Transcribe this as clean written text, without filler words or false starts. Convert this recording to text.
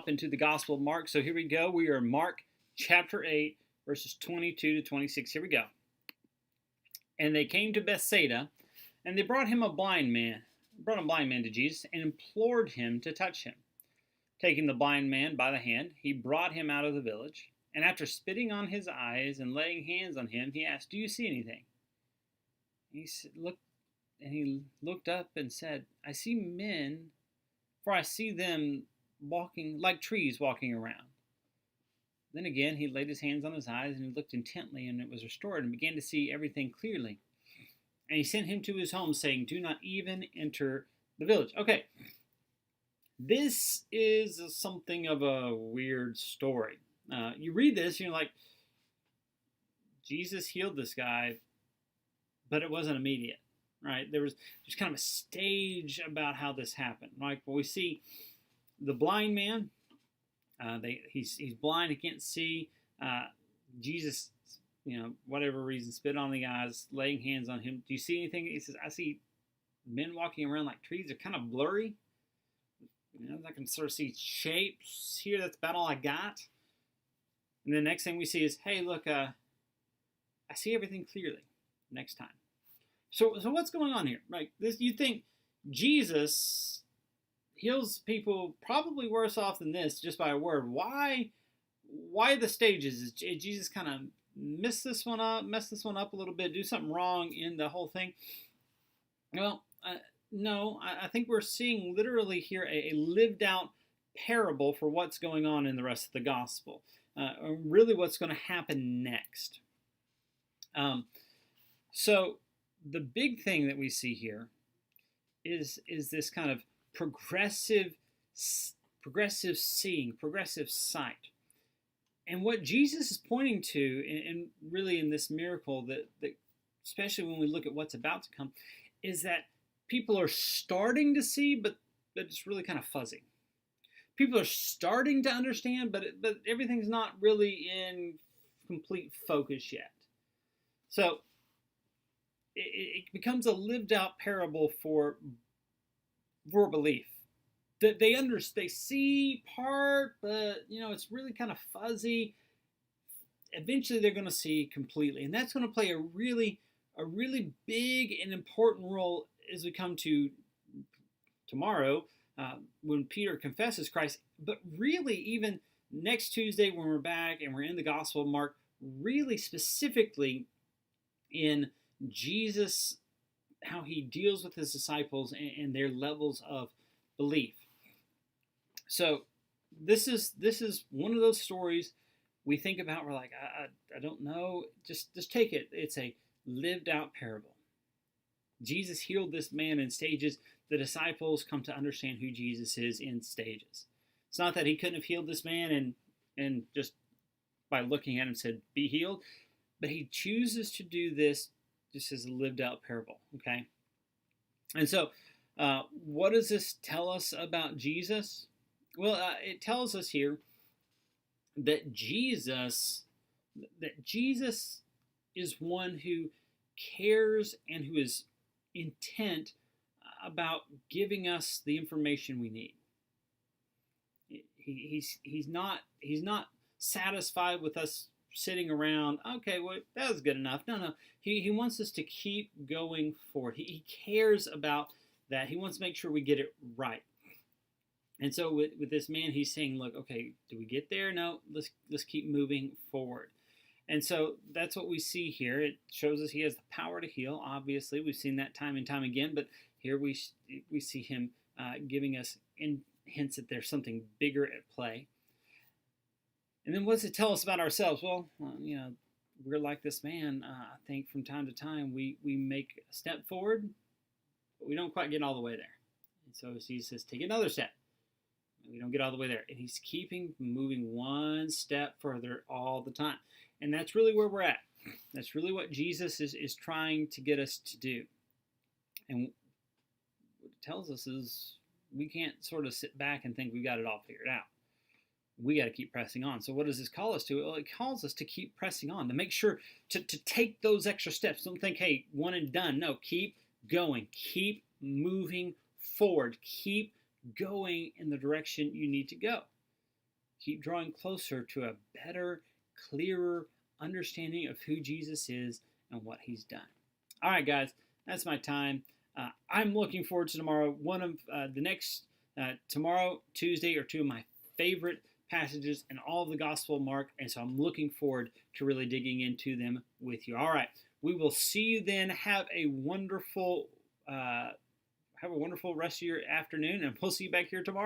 into the Gospel of Mark. So here we go. We are in Mark chapter 8, verses 22 to 26. Here we go. And they came to Bethsaida, and they brought a blind man to Jesus and implored him to touch him. Taking the blind man by the hand, he brought him out of the village, and after spitting on his eyes and laying hands on him, he asked, "Do you see anything?" He looked up and said, "I see men, for I see them walking like trees walking around." Then again he laid his hands on his eyes, and he looked intently, and it was restored, and began to see everything clearly. And he sent him to his home, saying, "Do not even enter the village." Okay, this is something of a weird story. You read this, and you're like, Jesus healed this guy, but it wasn't immediate, right? There's kind of a stage about how this happened. Like, well, we see the blind man. He's blind, he can't see. Jesus, whatever reason, spit on the eyes, laying hands on him. Do you see anything? He says, "I see men walking around like trees. They're kind of blurry. I can sort of see shapes here. That's about all I got." And the next thing we see is, "Hey, look, I see everything clearly." Next time. So what's going on here? Right? You think Jesus heals people probably worse off than this just by a word. Why the stages? Did Jesus kind of mess this one up a little bit, do something wrong in the whole thing? Well, no, I think we're seeing literally here a lived out parable for what's going on in the rest of the gospel. Really what's going to happen next. So the big thing that we see here is this kind of progressive seeing, progressive sight. And what Jesus is pointing to, and really in this miracle, that especially when we look at what's about to come, is that people are starting to see, but it's really kind of fuzzy. People are starting to understand, but everything's not really in complete focus yet. So it becomes a lived out parable for belief. That they see part, but it's really kind of fuzzy. Eventually they're going to see completely, and that's going to play a really big and important role as we come to tomorrow, when Peter confesses Christ, but really even next Tuesday when we're back and we're in the Gospel of Mark, really specifically in Jesus, how he deals with his disciples and their levels of belief. So this is one of those stories we think about. We're like, I don't know. Just take it. It's a lived out parable. Jesus healed this man in stages. The disciples come to understand who Jesus is in stages. It's not that he couldn't have healed this man and just by looking at him said, "Be healed," but he chooses to do this just as a lived out parable. Okay, and so what does this tell us about Jesus? Well, it tells us here that Jesus is one who cares and who is intent about giving us the information we need. He's not satisfied with us sitting around. Okay, well, that was good enough. No. He wants us to keep going forward. He cares about that. He wants to make sure we get it right. And so with this man, he's saying, look, okay, do we get there? No, let's keep moving forward. And so that's what we see here. It shows us he has the power to heal. Obviously, we've seen that time and time again, but here we see him giving us hints that there's something bigger at play. And then what does it tell us about ourselves? Well, we're like this man. I think from time to time we make a step forward, but we don't quite get all the way there. And so Jesus says, take another step. We don't get all the way there. And he's moving one step further all the time. And that's really where we're at. That's really what Jesus is trying to get us to do. And what it tells us is we can't sort of sit back and think we got it all figured out. We got to keep pressing on. So what does this call us to? Well, it calls us to keep pressing on, to make sure to take those extra steps. Don't think, hey, one and done. No, keep going. Keep moving forward. Keep going in the direction you need to go. keep drawing closer to a better, clearer understanding of who Jesus is and what he's done. All right, guys, that's my time. I'm looking forward to tomorrow. One of the next, tomorrow, Tuesday, are two of my favorite passages in all of the Gospel of Mark, and so I'm looking forward to really digging into them with you. All right, we will see you then. Have a wonderful rest of your afternoon, and we'll see you back here tomorrow.